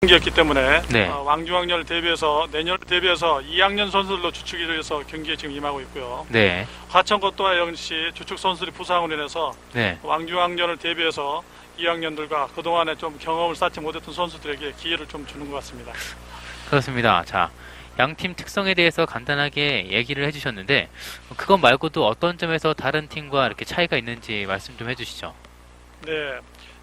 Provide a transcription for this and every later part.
경기였기 때문에 네. 왕중왕년을 대비해서 내년을 대비해서 2학년 선수들로 주축이 돼서 경기에 지금 임하고 있고요. 네. 과천고 또한 역시 주축 선수들이 부상으로 인해서 네. 왕중왕년을 대비해서 2학년들과 그동안에 좀 경험을 쌓지 못했던 선수들에게 기회를 좀 주는 것 같습니다. 그렇습니다. 자, 양팀 특성에 대해서 간단하게 얘기를 해주셨는데 그것 말고도 어떤 점에서 다른 팀과 이렇게 차이가 있는지 말씀 좀 해주시죠. 네.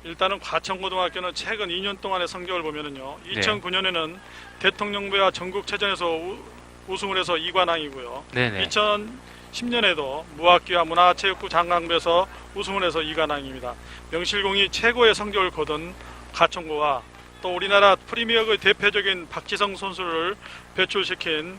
일단은 과천고등학교는 최근 2년 동안의 성적을 보면은요. 2009년에는 대통령부야 전국체전에서 우승을 해서 2관왕이고요. 네네. 2010년에도 무학기와 문화체육부 장강부에서 우승을 해서 2관왕입니다. 명실공히 최고의 성적을 거둔 과천고와 또 우리나라 프리미어의 대표적인 박지성 선수를 배출시킨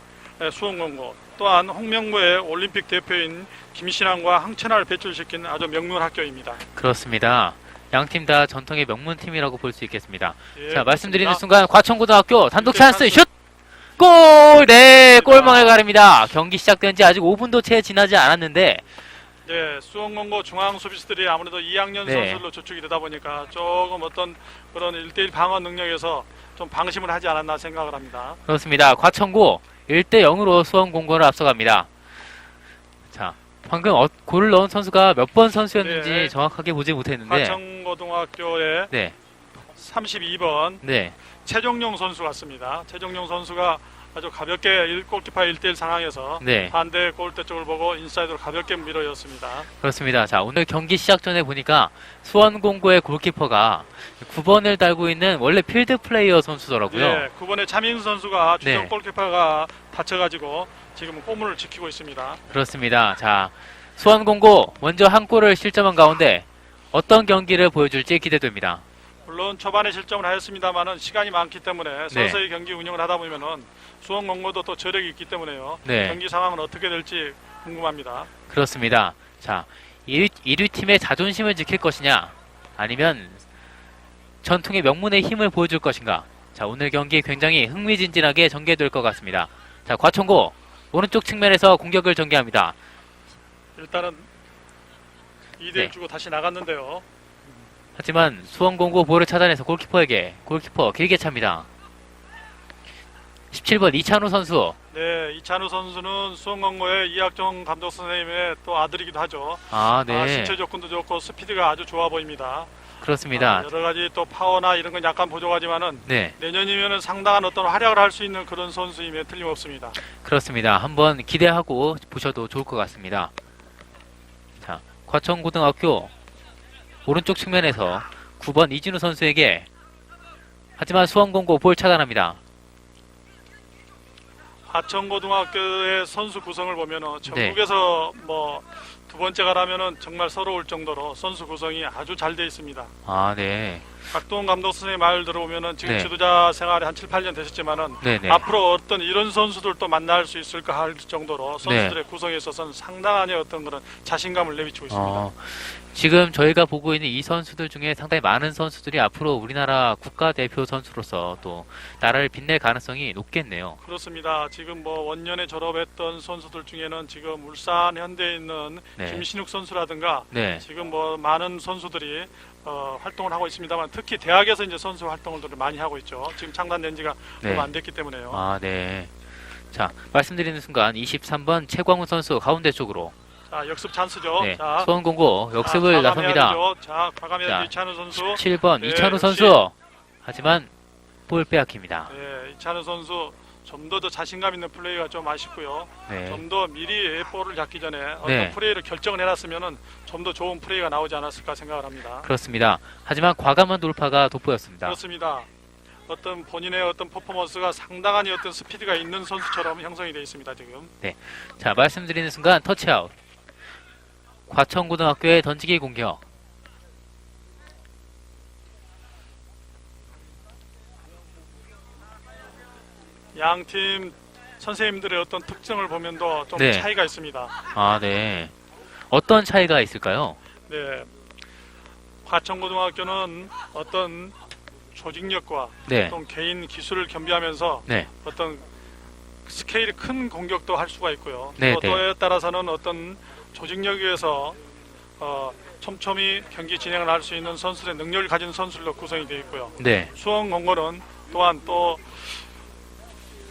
수원공고, 또한 홍명보의 올림픽 대표인 김신환과 황천아를 배출시킨 아주 명문 학교입니다. 그렇습니다. 양팀 다 전통의 명문팀이라고 볼 수 있겠습니다. 예, 자, 말씀드리는 그렇습니다. 순간 과천고등학교 단독 찬스 슛! 골! 네, 골망을 가릅니다. 경기 시작된 지 아직 5분도 채 지나지 않았는데 네, 수원공고 중앙 수비수들이 아무래도 2학년 네. 선수들로 주축이 되다 보니까 조금 어떤 그런 1대1 방어 능력에서 좀 방심을 하지 않았나 생각을 합니다. 그렇습니다. 과천고 1대 0으로 수원공고를 앞서갑니다. 자, 방금 골을 넣은 선수가 몇 번 선수였는지 네. 정확하게 보지 못했는데 과천고등학교의 네. 32번 네. 최종용 선수 같습니다. 최종용 선수가 아주 가볍게 골키파 1대1 상황에서 네. 반대 골대 쪽을 보고 인사이드로 가볍게 밀어였습니다. 그렇습니다. 자, 오늘 경기 시작 전에 보니까 수원공고의 골키퍼가 9번을 달고 있는 원래 필드 플레이어 선수더라고요. 네, 9번의 차민 선수가 주전 네. 골키퍼가 다쳐가지고 지금 골문을 지키고 있습니다. 그렇습니다. 자, 수원공고 먼저 한 골을 실점한 가운데 어떤 경기를 보여줄지 기대됩니다. 물론 초반에 실점을 하였습니다만은 시간이 많기 때문에 서서히 경기 운영을 하다 보면은 수원공고도 또 저력이 있기 때문에요. 네. 경기 상황은 어떻게 될지 궁금합니다. 그렇습니다. 자, 1위 팀의 자존심을 지킬 것이냐 아니면 전통의 명문의 힘을 보여줄 것인가. 자, 오늘 경기 굉장히 흥미진진하게 전개될 것 같습니다. 자, 과천고 오른쪽 측면에서 공격을 전개합니다. 일단은 2대1 네. 주고 다시 나갔는데요. 하지만 수원공고 볼을 찾아내서 골키퍼에게 골키퍼 길게 찹니다. 17번 이찬우 선수. 네, 이찬우 선수는 수원공고의 이학정 감독 선생님의 또 아들이기도 하죠. 아, 네. 신체 조건도 좋고 스피드가 아주 좋아 보입니다. 그렇습니다. 여러 가지 또 파워나 이런 건 약간 부족하지만은 네, 내년이면은 상당한 어떤 활약을 할 수 있는 그런 선수임에 틀림없습니다. 그렇습니다. 한번 기대하고 보셔도 좋을 것 같습니다. 자, 과천고등학교 오른쪽 측면에서 9번 이진우 선수에게 하지만 수원공고 볼 차단합니다. 과천고등학교의 선수 구성을 보면은 전국에서 뭐 두 번째가 라면은 정말 서러울 정도로 선수 구성이 아주 잘 돼 있습니다. 아, 네. 박동훈 감독 선생님 말 들어보면은 지금 네. 지도자 생활이 한 7, 8년 되셨지만은 네네. 앞으로 어떤 이런 선수들도 만날 수 있을까 할 정도로 선수들의 구성에 있어서는 상당한 어떤 그런 자신감을 내비치고 있습니다. 지금 저희가 보고 있는 이 선수들 중에 상당히 많은 선수들이 앞으로 우리나라 국가대표 선수로서 또 나라를 빛낼 가능성이 높겠네요. 그렇습니다. 지금 뭐 원년에 졸업했던 선수들 중에는 지금 울산 현대에 있는 네. 김신욱 선수라든가 네. 지금 뭐 많은 선수들이 활동을 하고 있습니다만 특히 대학에서 이제 선수 활동을 많이 하고 있죠. 지금 창단된 지가 네. 얼마 안 됐기 때문에요. 아, 네. 자, 말씀드리는 순간 23번 최광훈 선수 가운데 쪽으로. 자, 역습 찬스죠. 네. 자, 수원공고 역습을 자, 나섭니다. 과감해야 되죠. 자, 과감해야 자, 되죠. 이찬우 선수. 17번 네, 이찬우 역시. 선수. 하지만 볼 빼앗깁니다. 네, 이찬우 선수 좀 더 자신감 있는 플레이가 좀 아쉽고요. 네. 좀 더 미리 볼을 잡기 전에 어떤 네. 플레이를 결정을 해놨으면은 좀 더 좋은 플레이가 나오지 않았을까 생각을 합니다. 그렇습니다. 하지만 과감한 돌파가 돋보였습니다. 그렇습니다. 어떤 본인의 어떤 퍼포먼스가 상당한 어떤 스피드가 있는 선수처럼 형성이 되어 있습니다. 지금. 자, 말씀드리는 순간 터치아웃. 과천고등학교의 던지기 공격. 양팀 선생님들의 어떤 특징을 보면도 좀 네. 차이가 있습니다. 아, 네. 어떤 차이가 있을까요? 네. 과천고등학교는 어떤 조직력과 네. 어떤 개인 기술을 겸비하면서 네. 어떤 스케일이 큰 공격도 할 수가 있고요. 네, 또 네. 또에 따라서는 어떤 조직력 위에서 촘촘히 경기 진행을 할 수 있는 선수들의 능력을 가진 선수들로 구성이 되어 있고요. 네. 수원공고는 또한 또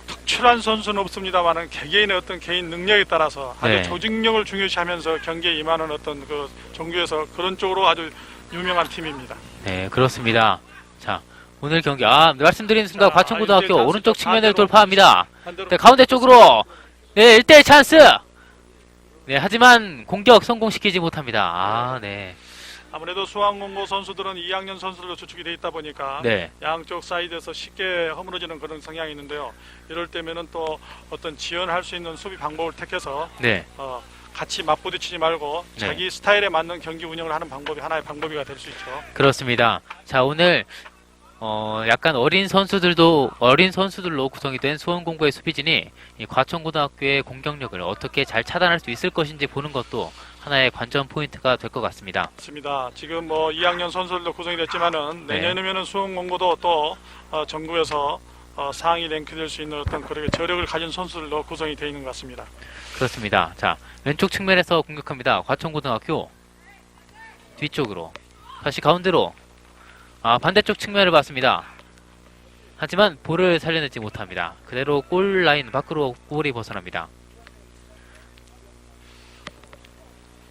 특출한 선수는 없습니다만은 개개인의 어떤 개인 능력에 따라서 아주 네. 조직력을 중요시하면서 경기에 임하는 어떤 그 종교에서 그런 쪽으로 아주 유명한 팀입니다. 네, 그렇습니다. 자, 오늘 경기 말씀드린 순간 자, 과천고등학교 이제 오른쪽 측면을 반대로 돌파합니다. 반대로 네, 가운데 쪽으로 네, 1대1 찬스. 네, 하지만 공격 성공시키지 못합니다. 네. 아무래도 수원공고 선수들은 2학년 선수들로 주축이 돼 있다 보니까 네. 양쪽 사이드에서 쉽게 허물어지는 그런 성향이 있는데요. 이럴 때면은 또 어떤 지원할 수 있는 수비 방법을 택해서 네. 같이 맞부딪히지 말고 네. 자기 스타일에 맞는 경기 운영을 하는 방법이 하나의 방법이가 될 수 있죠. 그렇습니다. 자, 오늘 약간 어린 선수들로 구성이 된 수원공고의 수비진이 이 과천고등학교의 공격력을 어떻게 잘 차단할 수 있을 것인지 보는 것도 하나의 관전 포인트가 될 것 같습니다. 맞습니다. 지금 뭐 2학년 선수들도 구성이 됐지만은 네. 내년이면은 수원공고도 또 전국에서 상위 랭크될 수 있는 어떤 그렇게 저력을 가진 선수들로 구성이 되어 있는 것 같습니다. 그렇습니다. 자, 왼쪽 측면에서 공격합니다. 과천고등학교 뒤쪽으로 다시 가운데로 반대쪽 측면을 봤습니다. 하지만 볼을 살려내지 못합니다. 그대로 골 라인 밖으로 볼이 벗어납니다.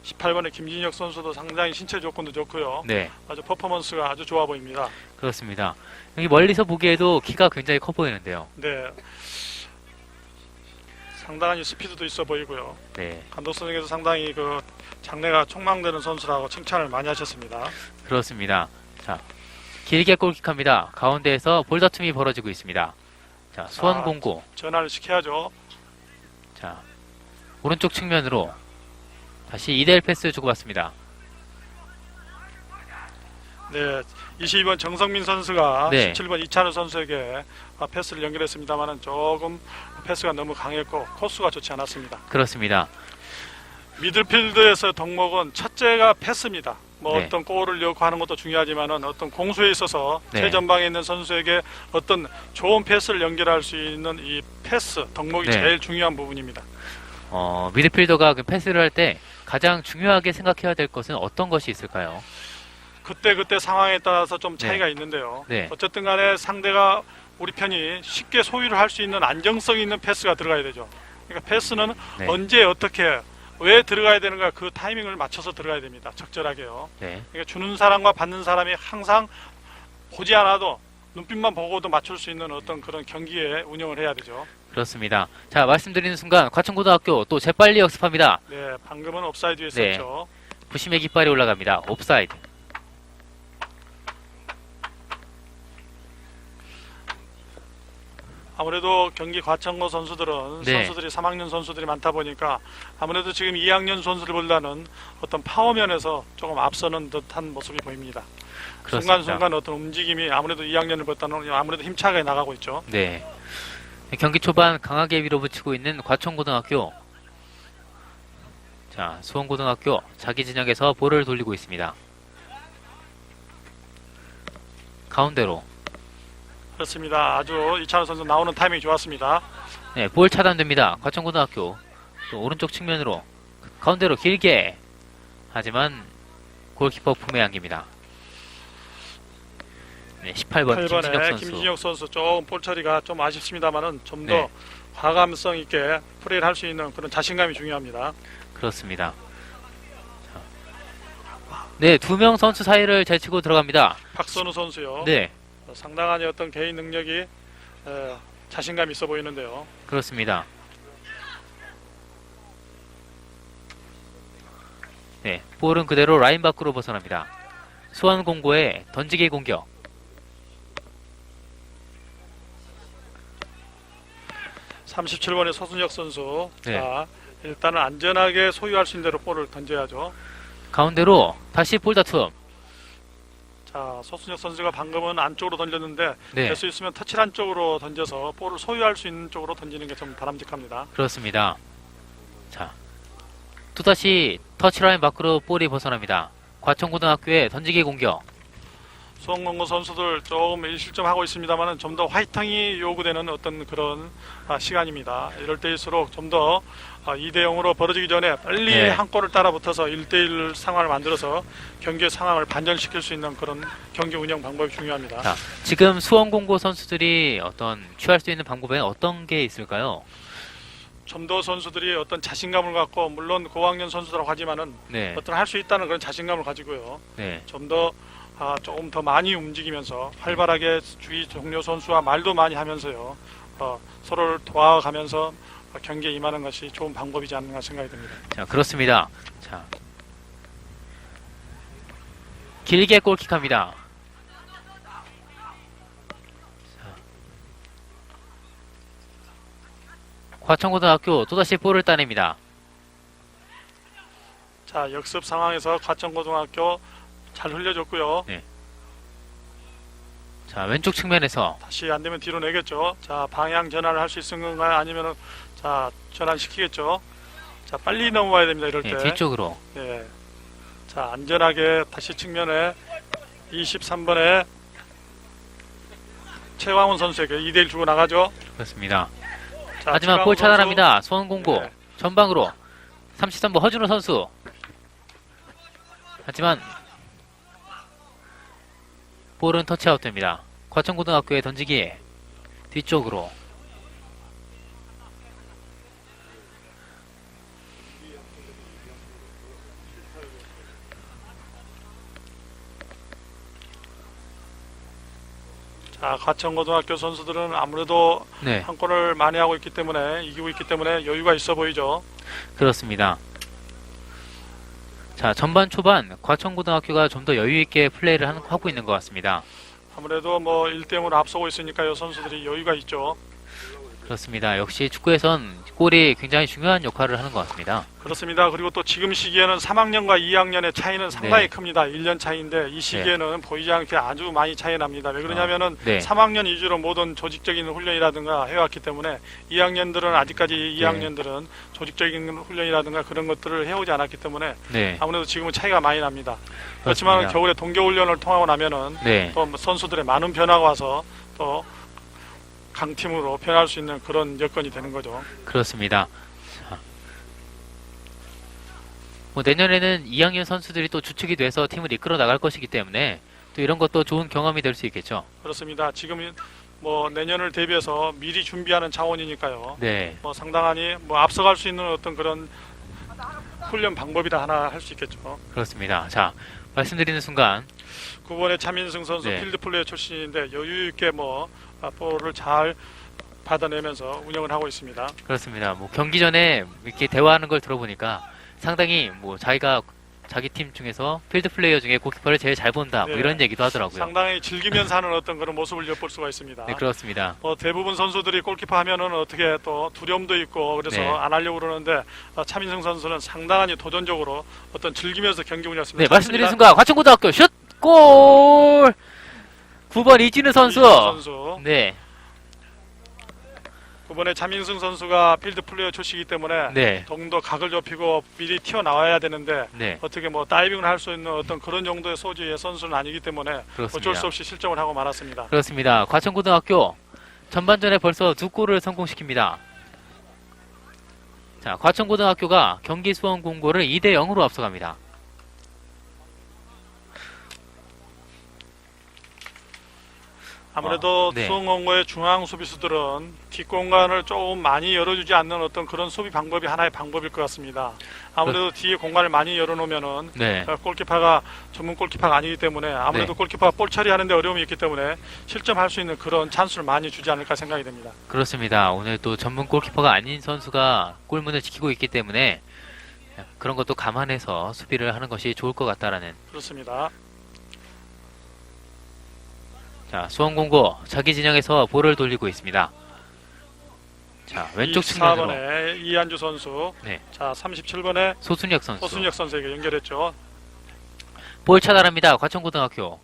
18번의 김진혁 선수도 상당히 신체 조건도 좋고요. 네, 아주 퍼포먼스가 아주 좋아 보입니다. 그렇습니다. 여기 멀리서 보기에도 키가 굉장히 커 보이는데요. 네. 상당히 스피드도 있어 보이고요. 네, 감독 선생님께서 상당히 그 장래가 촉망되는 선수라고 칭찬을 많이 하셨습니다. 그렇습니다. 자, 길게 골킥합니다. 가운데에서 볼 다툼이 벌어지고 있습니다. 자, 수원공고. 전환을 시켜야죠. 자, 오른쪽 측면으로 다시 2대1 패스 주고받습니다. 네, 22번 정성민 선수가 네. 17번 이찬우 선수에게 패스를 연결했습니다만은 조금 패스가 너무 강했고 코스가 좋지 않았습니다. 그렇습니다. 미들필드에서 덕목은 첫째가 패스입니다. 뭐 네. 어떤 골을 넣고 하는 것도 중요하지만은 어떤 공수에 있어서 네. 최전방에 있는 선수에게 어떤 좋은 패스를 연결할 수 있는 이 패스 덕목이 네. 제일 중요한 부분입니다. 미드필더가 그 패스를 할 때 가장 중요하게 생각해야 될 것은 어떤 것이 있을까요? 그때 상황에 따라서 좀 차이가 있는데요. 네. 어쨌든 간에 상대가 우리 편이 쉽게 소유를 할 수 있는 안정성 있는 패스가 들어가야 되죠. 그러니까 패스는 네. 언제 어떻게 왜 들어가야 되는가 그 타이밍을 맞춰서 들어가야 됩니다. 적절하게요. 네, 그러니까 주는 사람과 받는 사람이 항상 보지 않아도 눈빛만 보고도 맞출 수 있는 어떤 그런 경기에 운영을 해야 되죠. 그렇습니다. 자, 말씀드리는 순간 과천고등학교 또 재빨리 역습합니다. 네, 방금은 옵사이드에 네. 있었죠. 부심의 깃발이 올라갑니다. 옵사이드. 아무래도 경기 과천고 선수들은 네. 선수들이 3학년 선수들이 많다 보니까 아무래도 지금 2학년 선수들보다는 어떤 파워면에서 조금 앞서는 듯한 모습이 보입니다. 그렇습니다. 순간순간 어떤 움직임이 아무래도 2학년보다는 아무래도 힘차게 나가고 있죠. 네. 경기 초반 강하게 밀어붙이고 있는 과천고등학교. 자, 수원고등학교 자기 진영에서 볼을 돌리고 있습니다. 가운데로. 그렇습니다. 아주 이찬호 선수 나오는 타이밍이 좋았습니다. 네, 볼 차단됩니다. 과천고등학교. 또 오른쪽 측면으로 가운데로 길게. 하지만 골키퍼 품에 안깁니다. 네, 18번 김진혁 8번에 선수. 김진혁 선수 조금 볼 처리가 좀 아쉽습니다만은 좀 더 네. 과감성 있게 플레이를 할 수 있는 그런 자신감이 중요합니다. 그렇습니다. 자. 네, 두 명 선수 사이를 제치고 들어갑니다. 박선우 선수요. 네, 상당한 어떤 개인 능력이 자신감 있어 보이는데요. 그렇습니다. 네, 볼은 그대로 라인 밖으로 벗어납니다. 수원공고의 던지기 공격. 37번의 서순혁 선수. 네. 자, 일단은 안전하게 소유할 수 있는 대로 볼을 던져야죠. 가운데로 다시 볼 다툼. 자, 서순혁 선수가 방금은 안쪽으로 던졌는데 네, 될 수 있으면 터치란 쪽으로 던져서 볼을 소유할 수 있는 쪽으로 던지는 게 좀 바람직합니다. 그렇습니다. 자, 또다시 터치라인 밖으로 볼이 벗어납니다. 과천고등학교의 던지기 공격. 수원공고 선수들 조금 일실점하고 있습니다만은 좀 더 화이팅이 요구되는 어떤 그런 시간입니다. 이럴 때일수록 좀 더 2대 0으로 벌어지기 전에 빨리 네. 한 골을 따라붙어서 1대1 상황을 만들어서 경기의 상황을 반전시킬 수 있는 그런 경기 운영 방법이 중요합니다. 자, 지금 수원공고 선수들이 어떤 취할 수 있는 방법에 어떤 게 있을까요? 좀 더 선수들이 어떤 자신감을 갖고, 물론 고학년 선수라고 하지만은 네, 어떤 할 수 있다는 그런 자신감을 가지고요. 네, 좀 더 조금 더 많이 움직이면서 활발하게 주위 동료 선수와 말도 많이 하면서요. 서로를 도와가면서 경기에 임하는 것이 좋은 방법이지 않는가 생각이 듭니다. 자, 그렇습니다. 자, 길게 골킥합니다. 과천고등학교 또다시 볼을 따냅니다. 자, 역습 상황에서 과천고등학교 잘 흘려줬고요. 자, 왼쪽 측면에서 다시 안 되면 뒤로 내겠죠. 자, 방향 전환을 할 수 있는 건가요? 아니면은 자, 전환시키겠죠. 자, 빨리 넘어와야 됩니다. 이럴 때. 뒤쪽으로. 네. 자, 안전하게 다시 측면에 23번에 최광훈 선수에게 2대1 주고 나가죠. 그렇습니다. 자, 하지만 최광훈 볼 선수. 차단합니다. 수원공고 네. 전방으로 33번 허준호 선수. 하지만 볼은 터치아웃 됩니다. 과천고등학교에 던지기 뒤쪽으로. 자, 과천고등학교 선수들은 아무래도 네, 한 골을 많이 하고 있기 때문에, 이기고 있기 때문에 여유가 있어 보이죠. 그렇습니다. 자, 전반 초반 과천고등학교가 좀 더 여유 있게 플레이를 하고 있는 것 같습니다. 아무래도 뭐 1대 0으로 앞서고 있으니까요. 선수들이 여유가 있죠. 그렇습니다. 역시 축구에선 골이 굉장히 중요한 역할을 하는 것 같습니다. 그렇습니다. 그리고 또 지금 시기에는 3학년과 2학년의 차이는 상당히 네. 큽니다. 1년 차이인데 이 시기에는 보이지 않게 아주 많이 차이 납니다. 왜 그러냐면은 네. 3학년 위주로 모든 조직적인 훈련이라든가 해왔기 때문에 2학년들은 아직까지 2학년들은 조직적인 훈련이라든가 그런 것들을 해오지 않았기 때문에 네, 아무래도 지금은 차이가 많이 납니다. 그렇습니다. 그렇지만 겨울에 동계훈련을 통하고 나면은 네, 또 선수들의 많은 변화가 와서 또 강팀으로 변할 수 있는 그런 여건이 되는 거죠. 그렇습니다. 자, 뭐 내년에는 2학년 선수들이 또 주축이 돼서 팀을 이끌어 나갈 것이기 때문에 또 이런 것도 좋은 경험이 될 수 있겠죠. 그렇습니다. 지금 뭐 내년을 대비해서 미리 준비하는 차원이니까요. 네, 뭐 상당하니 뭐 앞서갈 수 있는 어떤 그런 훈련 방법이라 하나 할 수 있겠죠. 그렇습니다. 자, 말씀드리는 순간 9번의 차민승 선수 네. 필드 플레이어 출신인데 여유 있게 뭐 볼을 잘 받아내면서 운영을 하고 있습니다. 그렇습니다. 뭐 경기 전에 이렇게 대화하는 걸 들어보니까 상당히 뭐 자기가 자기 팀 중에서 필드 플레이어 중에 골키퍼를 제일 잘 본다 뭐 네. 이런 얘기도 하더라고요. 상당히 즐기면서 하는 어떤 그런 모습을 엿볼 수가 있습니다. 네, 그렇습니다. 대부분 선수들이 골키퍼 하면은 어떻게 또 두려움도 있고 그래서 네. 안 하려고 그러는데 차민승 선수는 상당히 도전적으로 어떤 즐기면서 경기 운영했습니다. 네, 말씀드리는 순간 과천고등학교 슛! 골! 9번 이진우 선수. 선수. 네, 9번에 차민승 선수가 필드 플레이어 출시이기 때문에 네, 좀 더 각을 좁히고 미리 튀어나와야 되는데 네, 어떻게 뭐 다이빙을 할 수 있는 어떤 그런 정도의 소지의 선수는 아니기 때문에 그렇습니다. 어쩔 수 없이 실점을 하고 말았습니다. 그렇습니다. 과천고등학교 전반전에 벌써 2골을 성공시킵니다. 자, 과천고등학교가 경기 수원공고를 2대 0으로 앞서갑니다. 아무래도 네. 수원공고의 중앙 수비수들은 뒷공간을 조금 많이 열어주지 않는 어떤 그런 수비 방법이 하나의 방법일 것 같습니다. 아무래도 뒤에 공간을 많이 열어놓으면은 네, 골키퍼가 전문 골키퍼가 아니기 때문에 아무래도 네. 골키퍼가 볼 처리하는데 어려움이 있기 때문에 실점할 수 있는 그런 찬스를 많이 주지 않을까 생각이 됩니다. 그렇습니다. 오늘 또 전문 골키퍼가 아닌 선수가 골문을 지키고 있기 때문에 그런 것도 감안해서 수비를 하는 것이 좋을 것 같다라는. 그렇습니다. 자, 수원공고 자기 진영에서 볼을 돌리고 있습니다. 자, 왼쪽 측면으로 24번에 이한주 선수, 네. 자 37번에 소순혁 선수. 허순혁 선수에게 연결했죠. 볼 차단합니다. 과천고등학교.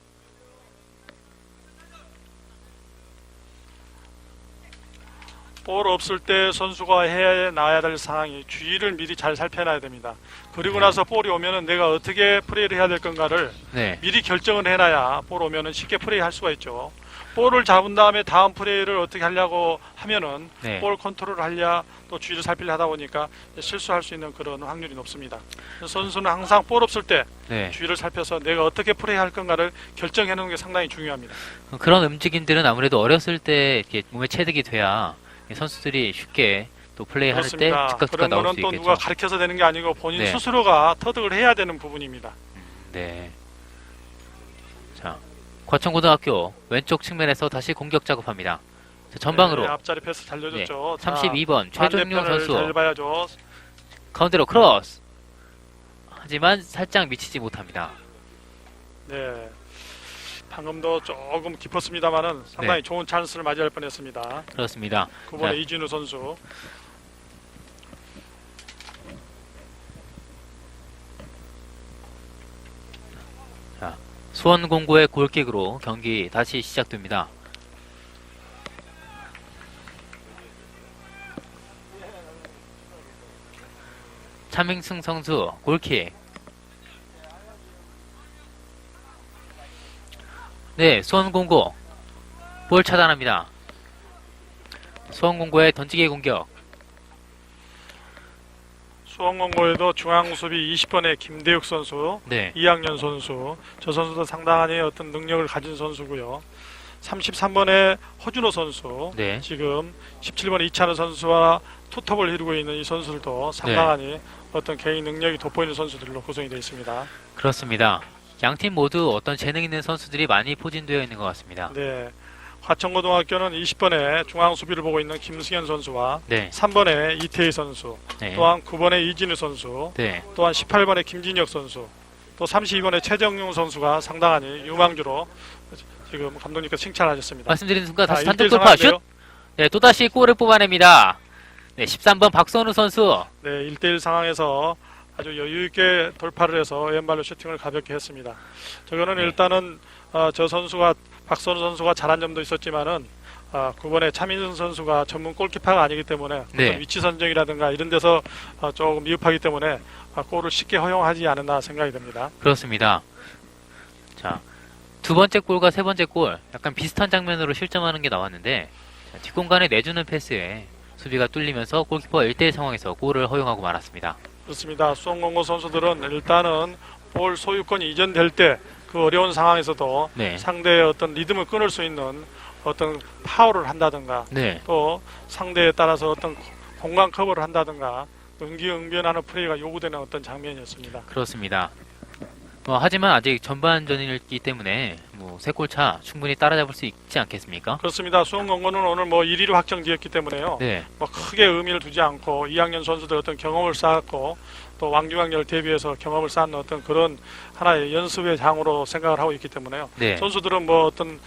볼 없을 때 선수가 해 놔야 될 상황이 주의를 미리 잘 살펴놔야 됩니다. 그리고 네. 나서 볼이 오면은 내가 어떻게 플레이를 해야 될 건가를 네. 미리 결정을 해놔야 볼 오면은 쉽게 플레이할 수가 있죠. 볼을 잡은 다음에 다음 플레이를 어떻게 하려고 하면은 네. 볼 컨트롤을 하려 또 주의를 살피려 하다 보니까 실수할 수 있는 그런 확률이 높습니다. 그래서 선수는 항상 볼 없을 때 네. 주의를 살펴서 내가 어떻게 플레이할 건가를 결정해 놓는 게 상당히 중요합니다. 그런 움직임들은 아무래도 어렸을 때 이렇게 몸에 체득이 돼야 이 선수들이 쉽게 또 플레이할 때 그렇습니다. 즉각 그런 나올 거는 수 또 있겠죠. 누가 가르쳐서 되는 게 아니고 본인 네. 스스로가 터득을 해야 되는 부분입니다. 네. 자, 과천고등학교 왼쪽 측면에서 다시 공격 작업합니다. 자, 전방으로 네, 앞자리 패스 잘 내줬죠. 자, 32번 최종용 반대편을 선수 잘 봐야죠. 가운데로 크로스. 하지만 살짝 미치지 못합니다. 네. 방금도 조금 깊었습니다만은 상당히 좋은 찬스를 맞이할 뻔했습니다. 그렇습니다. 9번의 자. 이진우 선수. 수원공고의 골킥으로 경기 다시 시작됩니다. 차민승 선수 골킥. 네, 수원공고 볼 차단합니다. 수원공고의 던지기 공격. 수원공고에도 중앙수비 20번의 김대육 선수, 네, 2학년 선수. 저 선수도 상당히 어떤 능력을 가진 선수고요. 33번의 허준호 선수. 네, 지금 17번 이찬호 선수와 투톱을 이루고 있는 이 선수들도 상당히 어떤 개인 능력이 돋보이는 선수들로 구성이 되어 있습니다. 그렇습니다. 양팀 모두 어떤 재능 있는 선수들이 많이 포진되어 있는 것 같습니다. 네. 과천고등학교는 20번의 중앙 수비를 보고 있는 김승현 선수와 네, 3번의 이태희 선수, 네, 또한 9번의 이진우 선수, 네, 또한 18번의 김진혁 선수, 또 32번의 최정용 선수가 상당히 유망주로 지금 감독님께서 칭찬하셨습니다. 말씀드린 순간 다시 자, 단독 1대1 돌파 슛. 상황인데요. 네, 또다시 골을 뽑아냅니다. 네, 13번 박선우 선수. 네, 1대1 상황에서 아주 여유있게 돌파를 해서 왼발로 슈팅을 가볍게 했습니다. 저거는 네. 일단은 저 선수가 박선우 선수가 잘한 점도 있었지만은 9번의 차민승 선수가 전문 골키퍼가 아니기 때문에 네. 어떤 위치 선정이라든가 이런 데서 조금 미흡하기 때문에 골을 쉽게 허용하지 않았나 생각이 듭니다. 그렇습니다. 자, 두 번째 골과 세 번째 골 약간 비슷한 장면으로 실점하는 게 나왔는데 자, 뒷공간에 내주는 패스에 수비가 뚫리면서 골키퍼 1대1 상황에서 골을 허용하고 말았습니다. 그렇습니다. 수원공고 선수들은 일단은 볼 소유권이 이전될 때 그 어려운 상황에서도 네, 상대의 어떤 리듬을 끊을 수 있는 어떤 파울을 한다든가 네, 또 상대에 따라서 어떤 공간 커버를 한다든가 응기응변하는 플레이가 요구되는 어떤 장면이었습니다. 그렇습니다. 하지만 아직 전반전이기 때문에 세 골차 충분히 따라잡을 수 있지 않겠습니까? 그렇습니다. 수원공고는 오늘 1위로 확정지었기 때문에요. 네, 크게 의미를 두지 않고 2학년 선수들 어떤 경험을 쌓았고 또 왕중왕렬 대비해서 경험을 쌓는 어떤 그런 하나의 연습의 장으로 생각을 하고 있기 때문에요. 네, 선수들은 어떤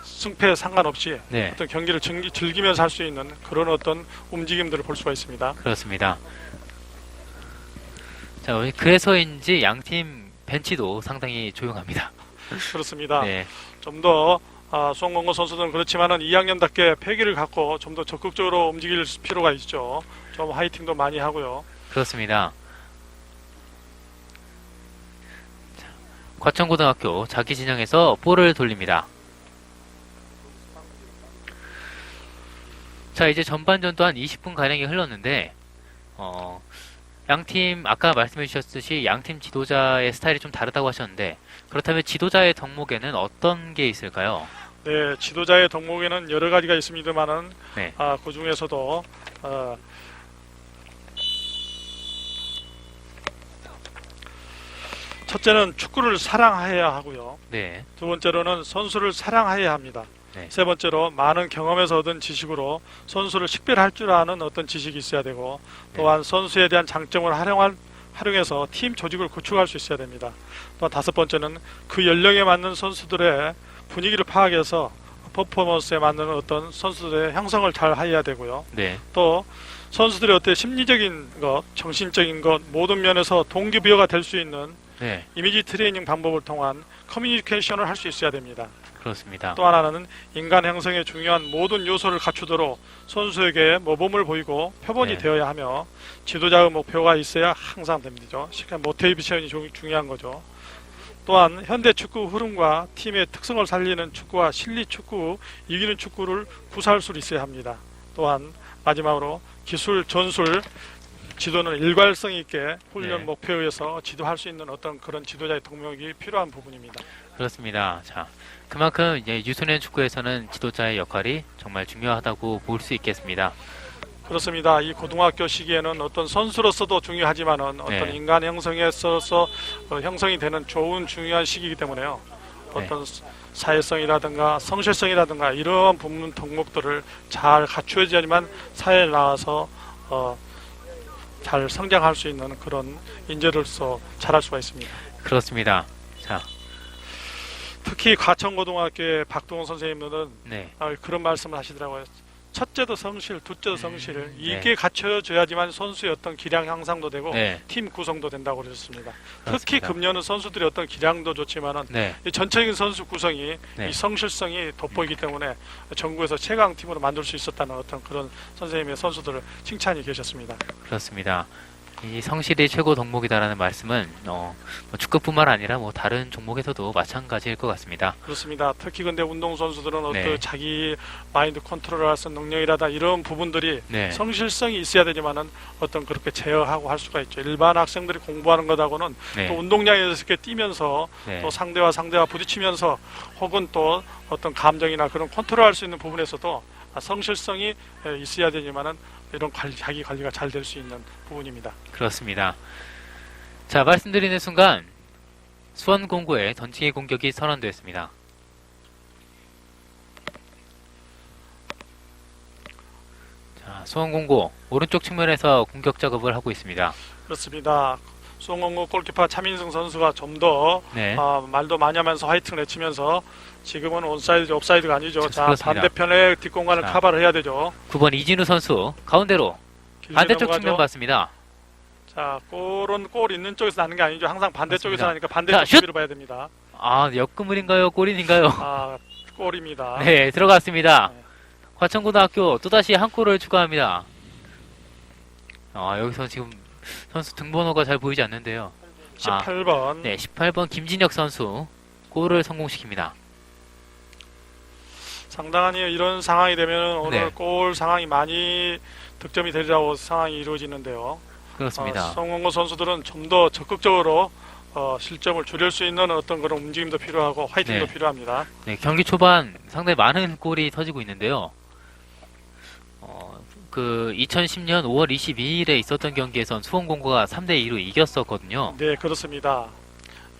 승패에 상관없이 네, 어떤 경기를 즐기면서 할 수 있는 그런 어떤 움직임들을 볼 수가 있습니다. 그렇습니다. 자, 그래서인지 양팀 벤치도 상당히 조용합니다. 그렇습니다. 네, 좀 더 수원공고 선수들은 그렇지만은 2학년답게 패기를 갖고 좀 더 적극적으로 움직일 필요가 있죠. 좀 화이팅도 많이 하고요. 그렇습니다. 자, 과천고등학교 자기 진영에서 볼을 돌립니다. 자, 이제 전반전도 한 20분 가량이 흘렀는데 양팀 아까 말씀해 주셨듯이 양팀 지도자의 스타일이 좀 다르다고 하셨는데 그렇다면 지도자의 덕목에는 어떤 게 있을까요? 네, 지도자의 덕목에는 여러 가지가 있습니다만은 네, 그 중에서도 첫째는 축구를 사랑해야 하고요. 네, 두 번째로는 선수를 사랑해야 합니다. 네. 세 번째로 많은 경험에서 얻은 지식으로 선수를 식별할 줄 아는 어떤 지식이 있어야 되고 또한 선수에 대한 장점을 활용해서 팀 조직을 구축할 수 있어야 됩니다. 또 다섯 번째는 그 연령에 맞는 선수들의 분위기를 파악해서 퍼포먼스에 맞는 어떤 선수들의 형성을 잘 해야 되고요. 네, 또 선수들의 어떤 심리적인 것, 정신적인 것 모든 면에서 동기부여가 될 수 있는 네, 이미지 트레이닝 방법을 통한 커뮤니케이션을 할 수 있어야 됩니다. 그렇습니다. 또 하나는 인간 형성에 중요한 모든 요소를 갖추도록 선수에게 모범을 보이고 표본이 네. 되어야 하며 지도자의 목표가 있어야 항상 됩니다. 모티베이션이 중요한 거죠. 또한 현대 축구 흐름과 팀의 특성을 살리는 축구와 실리 축구, 이기는 축구를 구사할 수 있어야 합니다. 또한 마지막으로 기술, 전술, 지도는 일관성 있게 훈련 네. 목표에 의해서 지도할 수 있는 어떤 그런 지도자의 동력이 필요한 부분입니다. 그렇습니다. 자, 그만큼 이제 유소년 축구에서는 지도자의 역할이 정말 중요하다고 볼 수 있겠습니다. 그렇습니다. 이 고등학교 시기에는 어떤 선수로서도 중요하지만은 어떤 네. 인간 형성에 있어서 형성이 되는 좋은 중요한 시기이기 때문에요. 네. 어떤 사회성이라든가 성실성이라든가 이런 부분 덕목들을 잘 갖추어야지만 사회에 나와서 잘 성장할 수 있는 그런 인재로서 자랄 수가 있습니다. 그렇습니다. 자, 특히 과천고등학교의 박동원 선생님들은 네. 그런 말씀을 하시더라고요. 첫째도 성실, 둘째도 성실 이게 네. 갖춰져야지만 선수의 어떤 기량 향상도 되고 네. 팀 구성도 된다고 그러셨습니다. 특히 그렇습니다. 금년은 선수들이 어떤 기량도 좋지만은 네. 이 전체적인 선수 구성이 네. 이 성실성이 돋보이기 때문에 전국에서 최강 팀으로 만들 수 있었다는 어떤 그런 선생님의 선수들을 칭찬이 계셨습니다. 그렇습니다. 이 성실이 최고 덕목이다라는 말씀은 뭐 축구뿐만 아니라 뭐 다른 종목에서도 마찬가지일 것 같습니다. 그렇습니다. 특히 근데 운동 선수들은 네. 어떤 자기 마인드 컨트롤을 할 수 있는 능력이라다 이런 부분들이 네. 성실성이 있어야 되지만은 어떤 그렇게 제어하고 할 수가 있죠. 일반 학생들이 공부하는 것하고는 네. 또 운동량에서 이렇게 뛰면서 네. 또 상대와 부딪히면서 혹은 또 어떤 감정이나 그런 컨트롤할 수 있는 부분에서도 성실성이 있어야 되지만은 이런 자기 관리가 잘 될 수 있는 부분입니다. 그렇습니다. 자, 말씀드리는 순간 수원공고의 던지기 공격이 선언되었습니다. 자, 수원공고 오른쪽 측면에서 공격 작업을 하고 있습니다. 그렇습니다. 수원공고 골키퍼 차민승 선수가 좀 더 네. 말도 많이 하면서 화이팅을 외치면서 지금은 온사이드, 옵사이드가 아니죠. 자, 그렇습니다. 반대편의 뒷공간을 자. 커버를 해야 되죠. 9번 이진우 선수 가운데로 길게 반대쪽 넘어가죠. 측면 봤습니다. 자, 골은 골 있는 쪽에서 나는 게 아니죠. 항상 반대쪽에서 맞습니다. 나니까 반대쪽 자, 슛! 수비로 봐야 됩니다. 아, 역그물인가요? 골인인가요? 골입니다. 네, 들어갔습니다. 네. 과천고등학교 또다시 한 골을 추가합니다. 여기서 지금 선수 등번호가 잘 보이지 않는데요. 18번. 네, 18번 김진혁 선수 골을 성공시킵니다. 상당히 이런 상황이 되면 오늘 네. 골 상황이 많이 득점이 되리라고 상황이 이루어지는데요. 그렇습니다. 성공고 선수들은 좀 더 적극적으로 실점을 줄일 수 있는 어떤 그런 움직임도 필요하고 화이팅도 네. 필요합니다. 네, 경기 초반 상당히 많은 골이 터지고 있는데요. 그 2010년 5월 22일에 있었던 경기에선 수원공고가 3대2로 이겼었거든요. 네, 그렇습니다.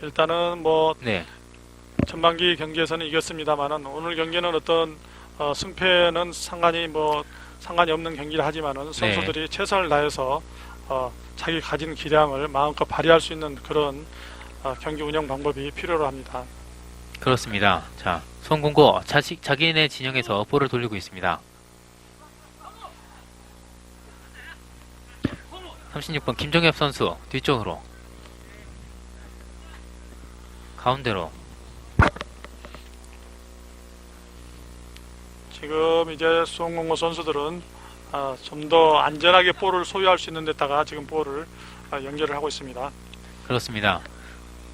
일단은 뭐 네, 전반기 경기에서는 이겼습니다만은 오늘 경기는 어떤 승패는 상관이 없는 경기를 하지만은 선수들이 최선을 다해서 자기 가진 기량을 마음껏 발휘할 수 있는 그런 경기 운영 방법이 필요로 합니다. 그렇습니다. 자, 수원공고 자기네 진영에서 볼을 돌리고 있습니다. 36번 김종엽 선수 뒤쪽으로 가운데로 지금 이제 수원공고 선수들은 좀 더 안전하게 볼을 소유할 수 있는 데다가 지금 볼을 연결을 하고 있습니다. 그렇습니다.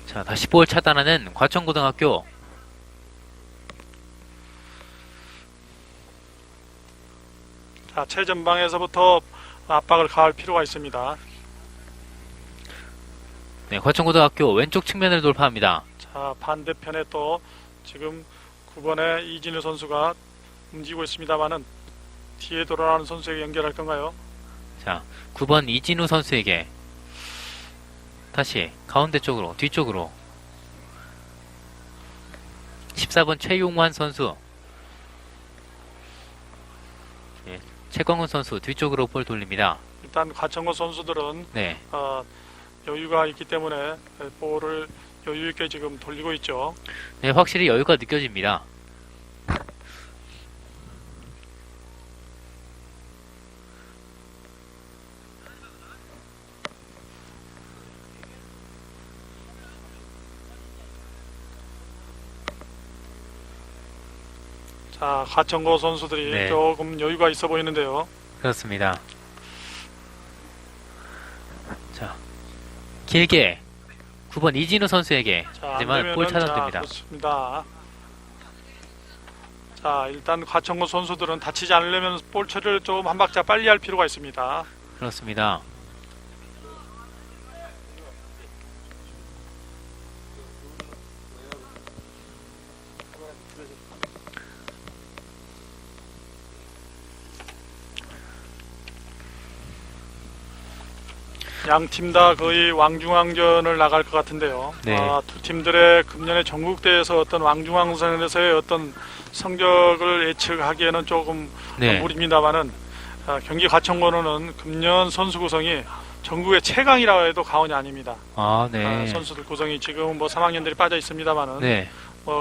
자, 다시 볼 차단하는 과천고등학교. 자, 최전방에서부터 압박을 가할 필요가 있습니다. 네, 과천고등학교 왼쪽 측면을 돌파합니다. 자, 반대편에 또 지금 9번의 이진우 선수가 움직이고 있습니다만은 뒤에 돌아가는 선수에게 연결할 건가요? 자, 9번 이진우 선수에게 다시 가운데 쪽으로 뒤쪽으로 14번 최용환 선수, 네, 최광훈 선수 뒤쪽으로 볼 돌립니다. 일단 과천고 선수들은 네, 여유가 있기 때문에 볼을 여유 있게 지금 돌리고 있죠. 네, 확실히 여유가 느껴집니다. 자, 가천고 선수들이 네. 조금 여유가 있어 보이는데요. 그렇습니다. 자, 길게 9번 이진우 선수에게 자, 하지만 볼 차단됩니다. 그렇습니다. 자, 일단 가천고 선수들은 다치지 않으려면 볼 처리를 좀 한 박자 빨리 할 필요가 있습니다. 그렇습니다. 양 팀 다 거의 왕중왕전을 나갈 것 같은데요. 네. 두 팀들의 금년의 전국대회에서 어떤 왕중왕전에서의 어떤 성적을 예측하기에는 조금 네. 무리입니다만은 경기 가천고는 금년 선수 구성이 전국의 최강이라 해도 과언이 아닙니다. 네. 선수들 구성이 지금 뭐 3학년들이 빠져 있습니다만은 네.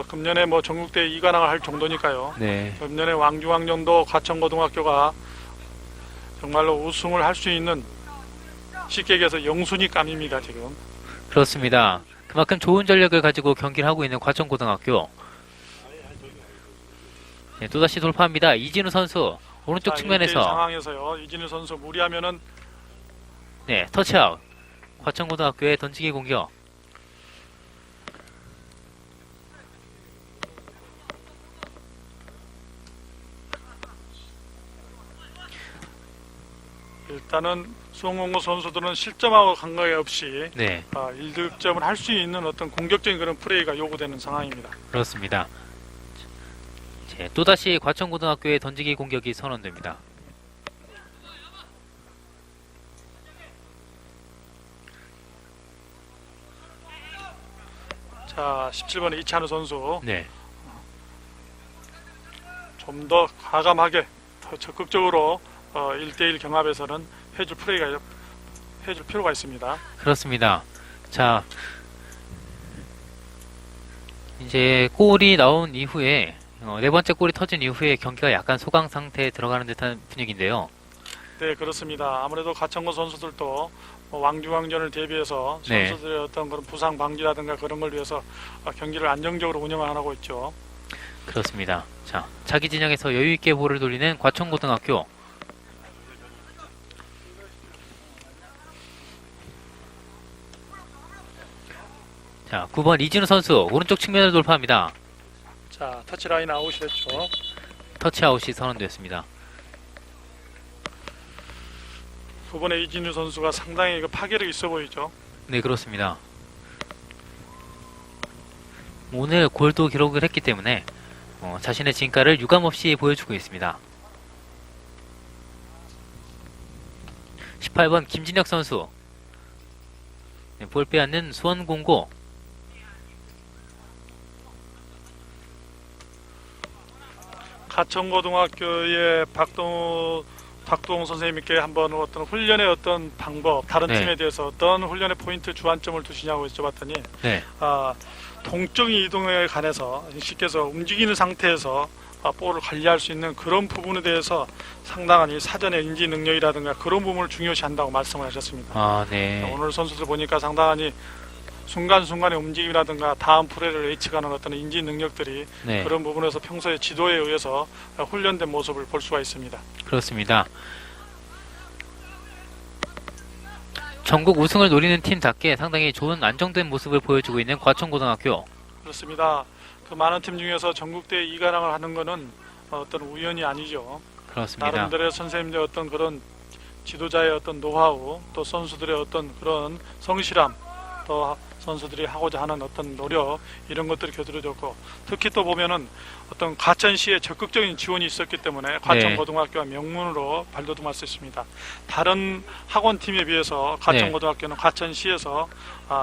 금년에 뭐 전국대 2관왕을 할 정도니까요. 네. 금년에 왕중왕전도 가천고등학교가 정말로 우승을 할 수 있는 쉽게 얘기해서 영순위 감입니다 지금. 그렇습니다. 그만큼 좋은 전력을 가지고 경기를 하고 있는 과천고등학교. 네, 또다시 돌파합니다. 이진우 선수 오른쪽 자, 1대1 측면에서 상황에서요. 이진우 선수 무리하면은 네, 터치아웃. 과천고등학교의 던지기 공격. 일단은 수원공고 선수들은 실점하고 관계없이 네, 1득점을 할 수 있는 어떤 공격적인 그런 플레이가 요구되는 상황입니다. 그렇습니다. 네, 또다시 과천고등학교의 던지기 공격이 선언됩니다. 자, 17번의 이찬우 선수 네, 좀 더 과감하게 더 적극적으로 1대1 경합에서는 해줄 필요가 있습니다. 그렇습니다. 자, 이제 골이 나온 이후에 네 번째 골이 터진 이후에 경기가 약간 소강 상태에 들어가는 듯한 분위기인데요. 네, 그렇습니다. 아무래도 가천고 선수들도 왕중왕전을 대비해서 네. 선수들의 어떤 그런 부상 방지라든가 그런 걸 위해서 경기를 안정적으로 운영을 하고 있죠. 그렇습니다. 자, 자기 진영에서 여유 있게 볼을 돌리는 과천고등학교. 자, 9번 이진우 선수 오른쪽 측면을 돌파합니다. 자, 터치라인 아웃이 됐죠. 터치아웃이 선언되었습니다. 9번의 이진우 선수가 상당히 파괴력이 있어 보이죠. 네, 그렇습니다. 오늘 골도 기록을 했기 때문에 자신의 진가를 유감없이 보여주고 있습니다. 18번 김진혁 선수. 네, 볼 빼앗는 수원공고. 가천고등학교의 박동 선생님께 한번 어떤 훈련의 어떤 방법, 다른 네. 팀에 대해서 어떤 훈련의 포인트 주안점을 두시냐고 여쭤봤더니 네, 동적인 이동에 관해서 쉽게 해서 움직이는 상태에서 볼을 관리할 수 있는 그런 부분에 대해서 상당한 이 사전의 인지 능력이라든가 그런 부분을 중요시한다고 말씀을 하셨습니다. 네. 오늘 선수들 보니까 상당히 순간순간의 움직임이라든가 다음 플레이를 예측하는 어떤 인지 능력들이 네, 그런 부분에서 평소에 지도에 의해서 훈련된 모습을 볼 수가 있습니다. 그렇습니다. 전국 우승을 노리는 팀답게 상당히 좋은 안정된 모습을 보여주고 있는 과천고등학교. 그렇습니다. 그 많은 팀 중에서 전국대 2관왕을 하는 것은 어떤 우연이 아니죠. 그렇습니다. 나름대로의 선생님들의 어떤 그런 지도자의 어떤 노하우, 또 선수들의 어떤 그런 성실함, 또 선수들이 하고자 하는 어떤 노력, 이런 것들이 곁들여졌고, 특히 또 보면은 어떤 가천시의 적극적인 지원이 있었기 때문에 가천고등학교가 명문으로 발돋움할 수 있습니다. 다른 학원팀에 비해서 가천고등학교는 가천시에서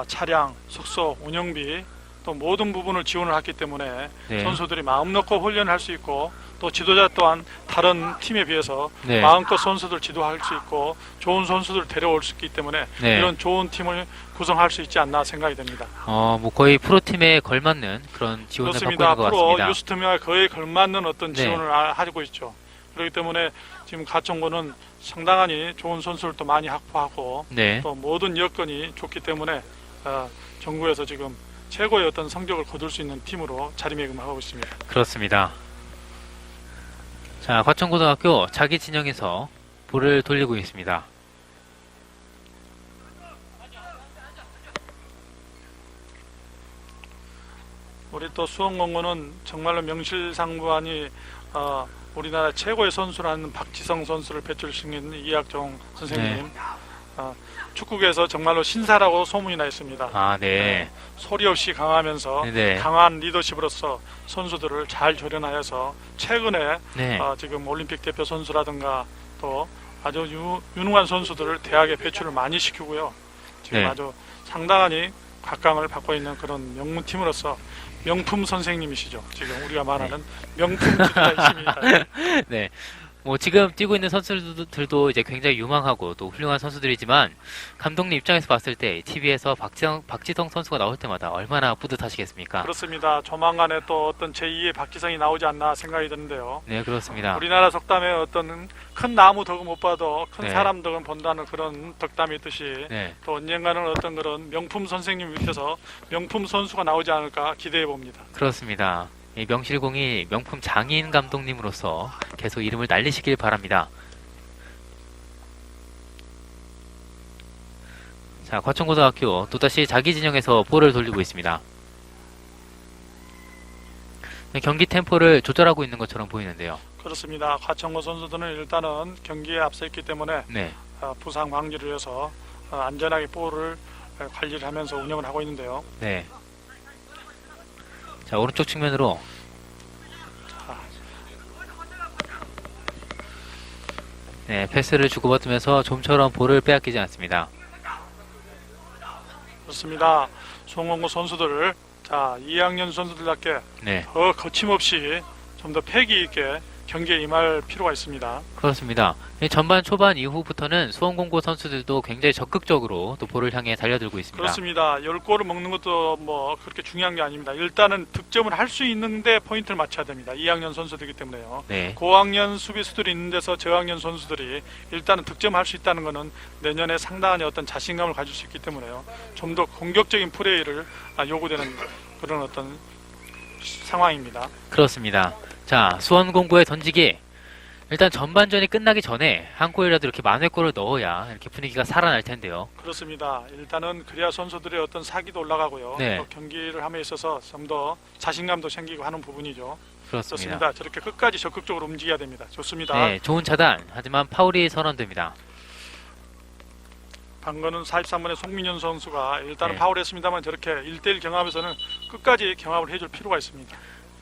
차량, 숙소, 운영비 또 모든 부분을 지원을 했기 때문에 네. 선수들이 마음 놓고 훈련할 수 있고, 또 지도자 또한 다른 팀에 비해서 네. 마음껏 선수들 지도할 수 있고 좋은 선수들 데려올 수 있기 때문에 네. 이런 좋은 팀을 구성할 수 있지 않나 생각이 됩니다. 뭐 거의 프로팀에 걸맞는 그런 지원을 받고 있는 그렇습니다. 것 앞으로 같습니다. 유스팀에 거의 걸맞는 어떤 네. 지원을 하고 있죠. 그렇기 때문에 지금 가천고는 상당히 좋은 선수를 또 많이 확보하고 네, 또 모든 여건이 좋기 때문에 전국에서 지금 최고의 어떤 성적을 거둘 수 있는 팀으로 자리매김하고 있습니다. 그렇습니다. 자, 과천고등학교 자기 진영에서 볼을 돌리고 있습니다. 우리 또 수원공고는 정말로 명실상부하니 우리나라 최고의 선수라는 박지성 선수를 배출시킨 이학종 선생님. 축구계에서 정말로 신사라고 소문이 나 있습니다. 아, 네. 소리 없이 강하면서 네네. 강한 리더십으로서 선수들을 잘 조련하여서 최근에 네. 지금 올림픽 대표 선수라든가 또 아주 유능한 선수들을 대학에 배출을 많이 시키고요. 지금 네. 아주 상당히 각광을 받고 있는 그런 명문팀으로서 명품 선생님이시죠. 지금 우리가 말하는 명품 지도자이십니다. 네. 뭐 지금 뛰고 있는 선수들도 이제 굉장히 유망하고 또 훌륭한 선수들이지만 감독님 입장에서 봤을 때 TV에서 박지성 선수가 나올 때마다 얼마나 뿌듯하시겠습니까? 그렇습니다. 조만간에 또 어떤 제2의 박지성이 나오지 않나 생각이 드는데요. 네, 그렇습니다. 우리나라 속담에 어떤 큰 나무 덕은 못 봐도 큰 네. 사람 덕은 본다는 그런 덕담이 있듯이 네. 또 언젠가는 어떤 그런 명품 선생님 밑에서 명품 선수가 나오지 않을까 기대해 봅니다. 그렇습니다. 이 명실공히 명품 장인 감독님으로서 계속 이름을 날리시길 바랍니다. 자, 과천고등학교 또다시 자기 진영에서 볼을 돌리고 있습니다. 경기 템포를 조절하고 있는 것처럼 보이는데요. 그렇습니다. 과천고 선수들은 일단은 경기에 앞서 있기 때문에 네. 부상 방지를 위해서 안전하게 볼을 관리를 하면서 운영을 하고 있는데요. 네. 자, 오른쪽 측면으로 네, 패스를 주고받으면서 좀처럼 볼을 빼앗기지 않습니다. 그렇습니다. 송원고 선수들 2학년 선수들답게 네, 더 거침없이 좀 더 패기 있게 경기에 임할 필요가 있습니다. 그렇습니다. 이 전반 초반 이후부터는 수원공고 선수들도 굉장히 적극적으로 또 볼을 향해 달려들고 있습니다. 그렇습니다. 10골을 먹는 것도 뭐 그렇게 중요한 게 아닙니다. 일단은 득점을 할 수 있는데 포인트를 맞춰야 됩니다. 2학년 선수들이기 때문에요. 네, 고학년 수비수들이 있는 데서 저학년 선수들이 일단은 득점할 수 있다는 것은 내년에 상당한 어떤 자신감을 가질 수 있기 때문에요. 좀 더 공격적인 플레이를 요구되는 그런 어떤 상황입니다. 그렇습니다. 자, 수원공고의 던지기. 일단 전반전이 끝나기 전에 한 골이라도 이렇게 만회골을 넣어야 이렇게 분위기가 살아날 텐데요. 그렇습니다. 일단은 그래야 선수들의 어떤 사기도 올라가고요. 네. 또 경기를 함에 있어서 좀 더 자신감도 생기고 하는 부분이죠. 그렇습니다. 좋습니다. 저렇게 끝까지 적극적으로 움직여야 됩니다. 좋습니다. 네, 좋은 차단. 하지만 파울이 선언됩니다. 방금은 43번의 송민현 선수가 일단은 네. 파울했습니다만 저렇게 1대1 경합에서는 끝까지 경합을 해줄 필요가 있습니다.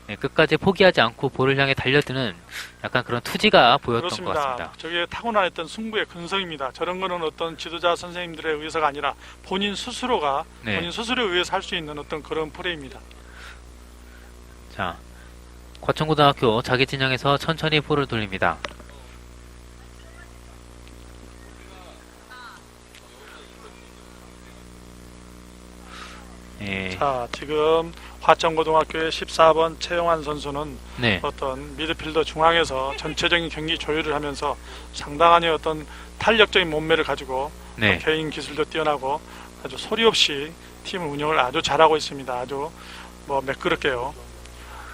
네, 끝까지 포기하지 않고 볼을 향해 달려드는 약간 그런 투지가 보였던 것 그렇습니다. 같습니다. 저게 타고난 어떤 승부의 근성입니다. 저런 거는 어떤 지도자 선생님들에 의해서가 아니라 본인 스스로가 네. 본인 스스로에 의해서 할 수 있는 어떤 그런 플레이입니다. 자, 과천고등학교 자기 진영에서 천천히 볼을 돌립니다. 네, 자, 지금 화천고등학교의 14번 최영환 선수는 네, 어떤 미드필더 중앙에서 전체적인 경기 조율을 하면서 상당한 어떤 탄력적인 몸매를 가지고 네, 개인 기술도 뛰어나고 아주 소리 없이 팀 운영을 아주 잘하고 있습니다. 아주 뭐 매끄럽게요.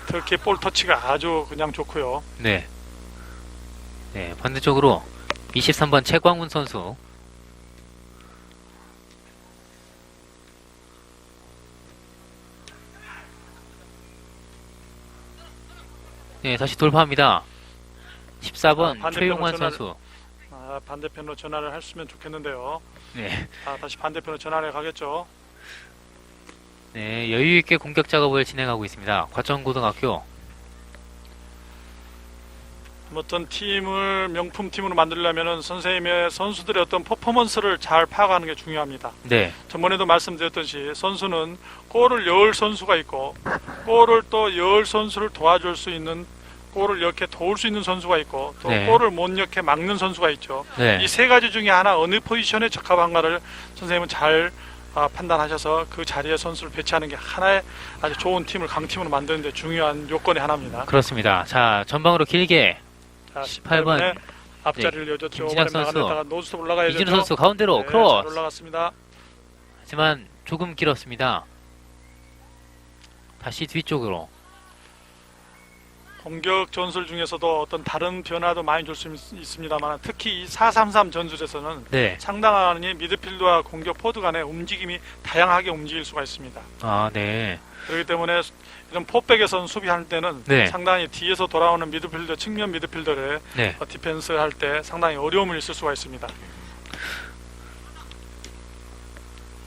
특히 볼 터치가 아주 그냥 좋고요. 네. 네, 반대쪽으로 23번 최광훈 선수. 네, 다시 돌파합니다. 14번 반대편으로 최용환 전환을- 선수. 반대편으로 전환을 했으면 좋겠는데요. 네, 다시 반대편으로 전환해 가겠죠. 네, 여유 있게 공격 작업을 진행하고 있습니다. 과천고등학교. 어떤 팀을 명품 팀으로 만들려면은 선생님의 선수들의 어떤 퍼포먼스를 잘 파악하는 게 중요합니다. 네, 전번에도 말씀드렸듯이 선수는 골을 넣을 선수가 있고 골을 또 넣을 선수를 도와줄 수 있는 골을 이렇게 도울 수 있는 선수가 있고 또 네. 골을 못 넣게 막는 선수가 있죠. 네, 이 세 가지 중에 하나 어느 포지션에 적합한가를 선생님은 잘 판단하셔서 그 자리에 선수를 배치하는 게 하나의 아주 좋은 팀을 강팀으로 만드는 데 중요한 요건의 하나입니다. 그렇습니다. 자, 전방으로 길게 자, 18번 18번에 앞자리를 여줬죠. 김진학 선수. 나갔다가 노스톱 올라가야죠. 이진우 선수 가운데로 네, 잘 크로스. 올라갔습니다. 하지만 조금 길었습니다. 다시 뒤쪽으로. 공격 전술 중에서도 어떤 다른 변화도 많이 줄 수 있습니다만 특히 이 4-3-3 전술에서는 네. 상당한 이 미드필더와 공격 포드 간의 움직임이 다양하게 움직일 수가 있습니다. 아, 네. 그렇기 때문에 이런 포백에선 수비할 때는 네. 상당히 뒤에서 돌아오는 미드필더, 측면 미드필더를 네. 디펜스 할 때 상당히 어려움을 있을 수가 있습니다.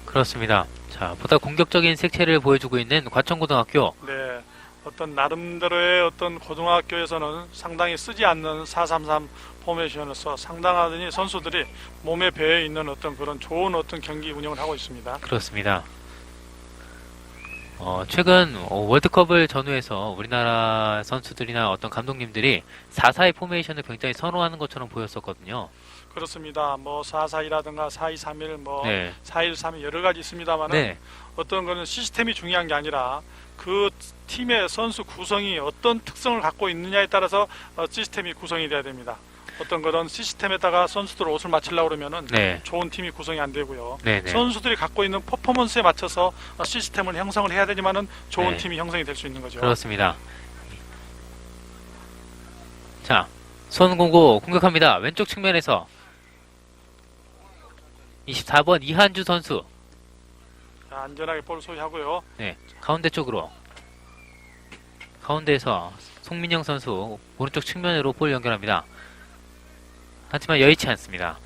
그렇습니다. 자, 보다 공격적인 색채를 보여주고 있는 과천고등학교. 네, 어떤 나름대로의 어떤 고등학교에서는 상당히 쓰지 않는 4-3-3 포메이션으로서 상당한 선수들이 몸에 배어 있는 어떤 그런 좋은 어떤 경기 운영을 하고 있습니다. 그렇습니다. 최근 월드컵을 전후해서 우리나라 선수들이나 어떤 감독님들이 4-4의 포메이션을 굉장히 선호하는 것처럼 보였었거든요. 그렇습니다. 뭐 4-4-2라든가 4-2-3-1, 뭐 네. 4-1-3-1 여러 가지 있습니다만은 네. 어떤 거는 시스템이 중요한 게 아니라 그 팀의 선수 구성이 어떤 특성을 갖고 있느냐에 따라서 시스템이 구성이 돼야 됩니다. 어떤 그런 시스템에다가 선수들 옷을 맞추려고 그러면은 네. 좋은 팀이 구성이 안 되고요. 네. 네. 선수들이 갖고 있는 퍼포먼스에 맞춰서 시스템을 형성을 해야 되지만은 좋은 네. 팀이 형성이 될 수 있는 거죠. 그렇습니다. 자, 수원공고 공격합니다. 왼쪽 측면에서 24번 이한주 선수. 자, 안전하게 볼 소유하고요. 네, 가운데 쪽으로. 가운데에서 송민영 선수 오른쪽 측면으로 볼 연결합니다. 하지만 여의치 않습니다.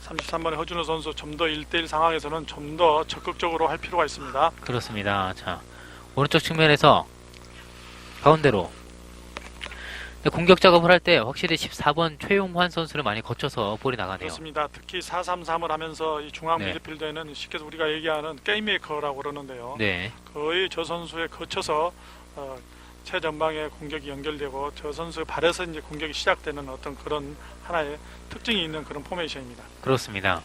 33번의 허준호 선수 좀 더 1대1 상황에서는 좀 더 적극적으로 할 필요가 있습니다. 그렇습니다. 자, 오른쪽 측면에서 가운데로. 근데 공격 작업을 할 때 확실히 14번 최용환 선수를 많이 거쳐서 볼이 나가네요. 그렇습니다. 특히 4-3-3을 하면서 이 중앙 네. 미드필더에는 쉽게 우리가 얘기하는 게임메이커라고 그러는데요. 네, 거의 저 선수에 거쳐서 최전방에 공격이 연결되고 저 선수의 발에서 이제 공격이 시작되는 어떤 그런 하나의 특징이 있는 그런 포메이션입니다. 그렇습니다.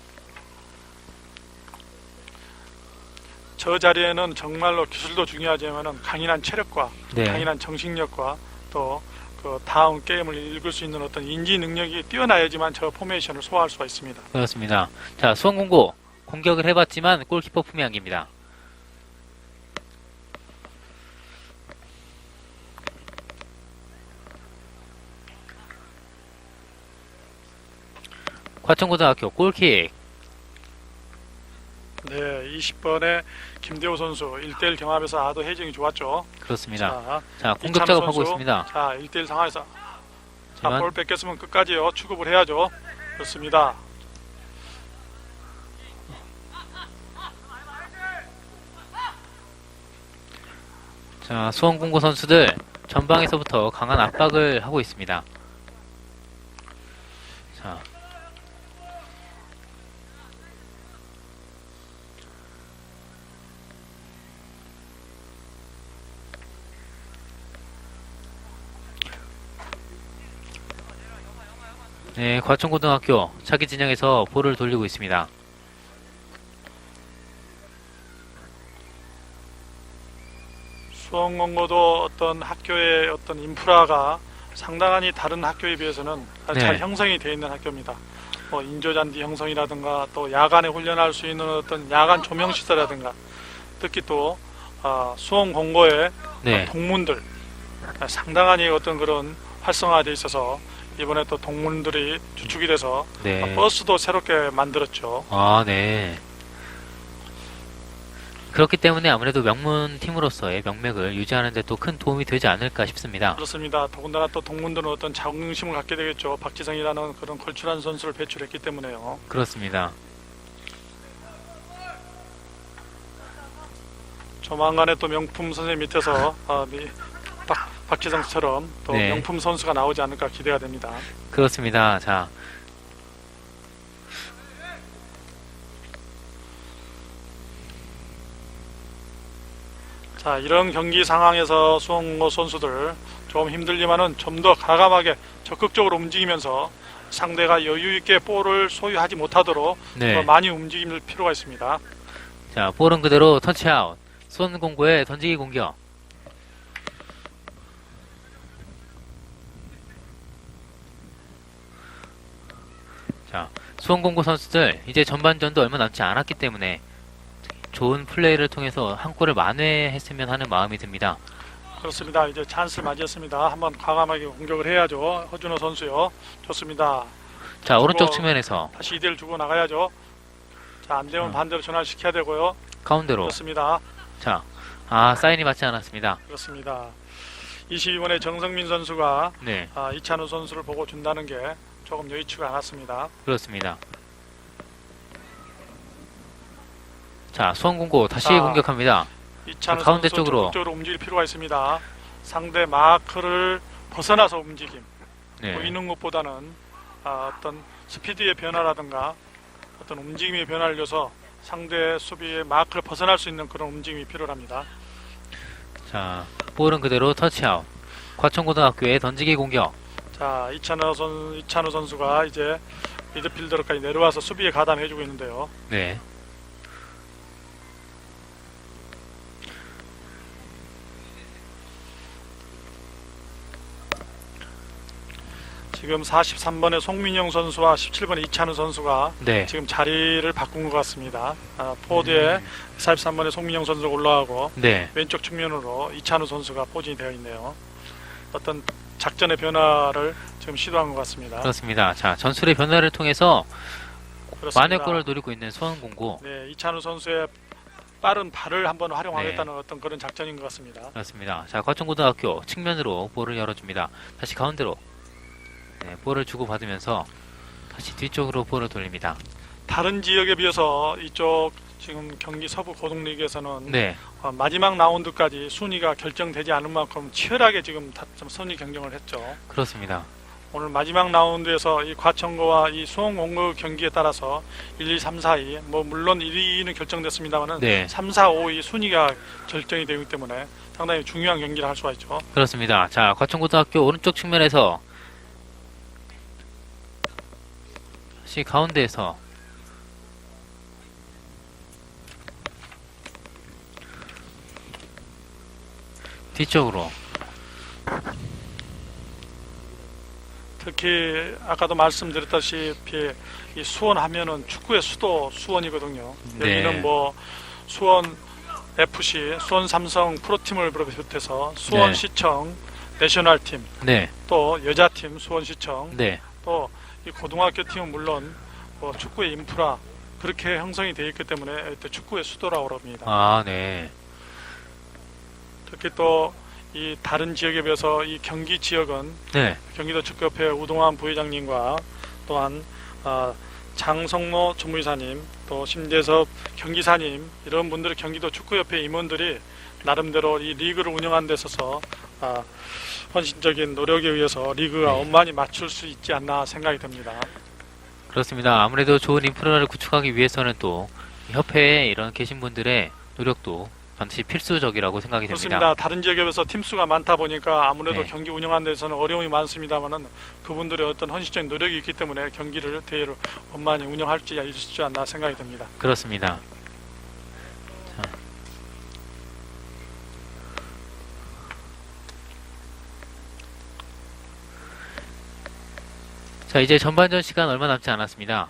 저 자리에는 정말로 기술도 중요하지만은 강인한 체력과 네, 강인한 정신력과 또 그 다음 게임을 읽을 수 있는 어떤 인지 능력이 뛰어나야지만 저 포메이션을 소화할 수가 있습니다. 그렇습니다. 자, 수원공고 공격을 해봤지만 골키퍼 품이 안깁니다. 과천고등학교 골킥. 네, 20번의 김대호 선수 1대1 경합에서 아도 해징이 좋았죠. 그렇습니다. 자, 자, 공격 이찬호 작업하고 선수. 있습니다. 자, 1대1 상황에서 하지만 볼 뺏겼으면 끝까지요. 추급을 해야죠. 그렇습니다. 자, 수원공고 선수들 전방에서부터 강한 압박을 하고 있습니다. 자, 네, 과천고등학교 자기 진영에서 볼을 돌리고 있습니다. 수원공고도 어떤 학교의 어떤 인프라가 상당히 다른 학교에 비해서는 네. 잘 형성이 되어 있는 학교입니다. 뭐 인조잔디 형성이라든가 또 야간에 훈련할 수 있는 어떤 야간 조명 시설이라든가 특히 또 수원공고의 네, 동문들 상당한 어떤 그런 활성화되어 있어서 이번에 또 동문들이 주축이 돼서 네. 버스도 새롭게 만들었죠. 아, 네. 그렇기 때문에 아무래도 명문 팀으로서의 명맥을 유지하는 데 또 큰 도움이 되지 않을까 싶습니다. 그렇습니다. 더군다나 또 동문들은 어떤 자긍심을 갖게 되겠죠. 박지성이라는 그런 걸출한 선수를 배출했기 때문에요. 그렇습니다. 조만간에 또 명품 선생님 밑에서 박지성처럼 또 네. 명품 선수가 나오지 않을까 기대가 됩니다. 그렇습니다. 자, 자, 이런 경기 상황에서 수원고 선수들 좀 힘들지만은 좀 더 과감하게 적극적으로 움직이면서 상대가 여유 있게 볼을 소유하지 못하도록 네. 더 많이 움직일 필요가 있습니다. 자, 볼은 그대로 터치아웃. 수원공고의 던지기 공격. 자, 수원공고 선수들 이제 전반전도 얼마 남지 않았기 때문에 좋은 플레이를 통해서 한 골을 만회했으면 하는 마음이 듭니다. 그렇습니다. 이제 찬스를 맞이했습니다. 한번 과감하게 공격을 해야죠. 허준호 선수요. 좋습니다. 자, 오른쪽 주고 측면에서 다시 2대1 주고 나가야죠. 자, 안 되면 반대로 전환을 시켜야 되고요. 가운데로. 그렇습니다. 자, 사인이 맞지 않았습니다. 그렇습니다. 22번의 정성민 선수가 네, 이찬우 선수를 보고 준다는 게 조금 여의치가 않았습니다. 그렇습니다. 자, 수원공고 다시 자, 공격합니다. 이찬우 가운데 선수 쪽으로. 적극적으로 움직일 필요가 있습니다. 상대 마크를 벗어나서 움직임. 네, 보이는 것보다는 어떤 스피드의 변화라든가 어떤 움직임의 변화를 줘서 상대 수비의 마크를 벗어날 수 있는 그런 움직임이 필요합니다. 자, 볼은 그대로 터치아웃. 과천고등학교의 던지기 공격. 자, 이찬우 선수가 이제 미드필더로까지 내려와서 수비에 가담해주고 있는데요. 네, 지금 43번의 송민영 선수와 17번의 이찬우 선수가 네, 지금 자리를 바꾼 것 같습니다. 포드에 43번의 송민영 선수가 올라가고 네, 왼쪽 측면으로 이찬우 선수가 포진이 되어 있네요. 어떤 작전의 변화를 지금 시도한 것 같습니다. 그렇습니다. 자, 전술의 변화를 통해서 그렇습니다. 만회골을 노리고 있는 수원공고. 네, 이찬우 선수의 빠른 발을 한번 활용하겠다는 어떤 그런 작전인 것 같습니다. 그렇습니다. 자, 과천고등학교 측면으로 볼을 열어줍니다. 다시 가운데로. 네, 볼을 주고받으면서 다시 뒤쪽으로 볼을 돌립니다. 다른 지역에 비해서 이쪽 지금 경기 서부 고등리그에서는 네, 마지막 라운드까지 순위가 결정되지 않은 만큼 치열하게 지금 좀 순위 경쟁을 했죠. 그렇습니다. 오늘 마지막 라운드에서 이 과천고와 이 수원공고 경기에 따라서 1, 2, 3, 4위 뭐 물론 1, 2위는 결정됐습니다만은 네, 3, 4, 5위 순위가 결정이 되기 때문에 상당히 중요한 경기를 할 수가 있죠. 그렇습니다. 자, 과천고등학교 오른쪽 측면에서 다시 가운데에서 뒤쪽으로. 특히 아까도 말씀드렸다시피 이 수원 하면은 축구의 수도 수원이거든요. 네. 여기는 뭐 수원 FC, 수원 삼성 프로팀을 비롯해서 수원시청 내셔널팀, 네, 또 여자팀 수원시청, 네, 또 이 고등학교 팀은 물론 뭐 축구의 인프라 그렇게 형성이 되어 있기 때문에 또 축구의 수도라고 합니다. 네, 특히 또 이 다른 지역에 비해서 이 경기 지역은 네, 경기도 축구협회 우동환 부회장님과 또한 장성로 전무이사님, 또 심대섭 경기사님 이런 분들이 경기도 축구협회 임원들이 나름대로 이 리그를 운영하는 데 있어서 헌신적인 노력에 의해서 리그가 네. 원만히 맞출 수 있지 않나 생각이 듭니다. 그렇습니다. 아무래도 좋은 인프라를 구축하기 위해서는 또 협회에 이런 계신 분들의 노력도 반드시 필수적이라고 생각이 됩니다. 그렇습니다. 다른 지역에 비해서 팀수가 많다 보니까 아무래도 네. 경기 운영하는 데서는 어려움이 많습니다만은 그분들의 어떤 헌신적인 노력이 있기 때문에 경기를 대회를 원만히 운영할 수 있지 않나 생각이 듭니다. 그렇습니다. 자, 이제 전반전 시간 얼마 남지 않았습니다.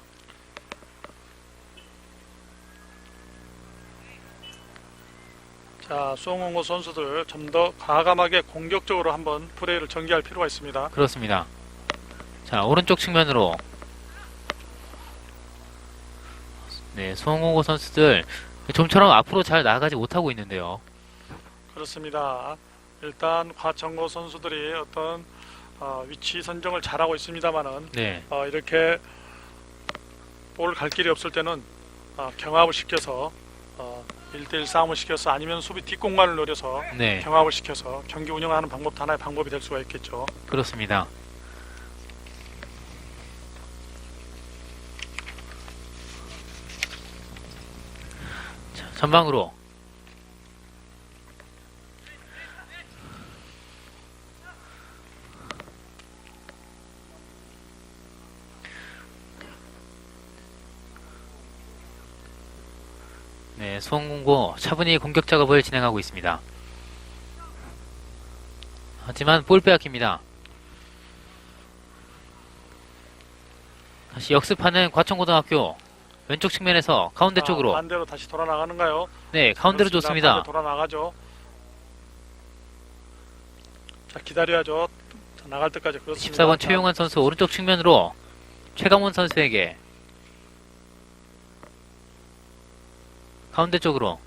자, 수원공고 선수들 좀 더 과감하게 공격적으로 한번 플레이를 전개할 필요가 있습니다. 그렇습니다. 자, 오른쪽 측면으로. 네, 수원공고 선수들 좀처럼 앞으로 잘 나가지 못하고 있는데요. 그렇습니다. 일단 과천고 선수들이 어떤 위치 선정을 잘하고 있습니다만은 네, 이렇게 볼 갈 길이 없을 때는 경합을 시켜서 1대1 싸움을 시켜서 아니면 수비 뒷공간을 노려서 네, 경합을 시켜서 경기 운영하는 방법도 하나의 방법이 될 수가 있겠죠. 그렇습니다. 자, 전방으로. 네, 수원공고 차분히 공격 작업을 진행하고 있습니다. 하지만 볼 빼앗깁니다. 다시 역습하는 과천고등학교. 왼쪽 측면에서 가운데 쪽으로. 반대로 다시 돌아 나가는가요? 네, 가운데로 그렇습니다. 좋습니다. 반대 돌아 나가죠. 자, 기다려야죠. 자, 나갈 때까지 그렇습니다. 14번 자, 최용환 선수 오른쪽 측면으로 최강원 선수에게 가운데 쪽으로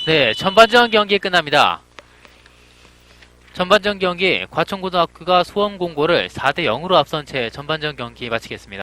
네, 전반전 경기 끝납니다. 전반전 경기 과천고등학교가 수원공고를 4대 0으로 앞선 채 전반전 경기 마치겠습니다.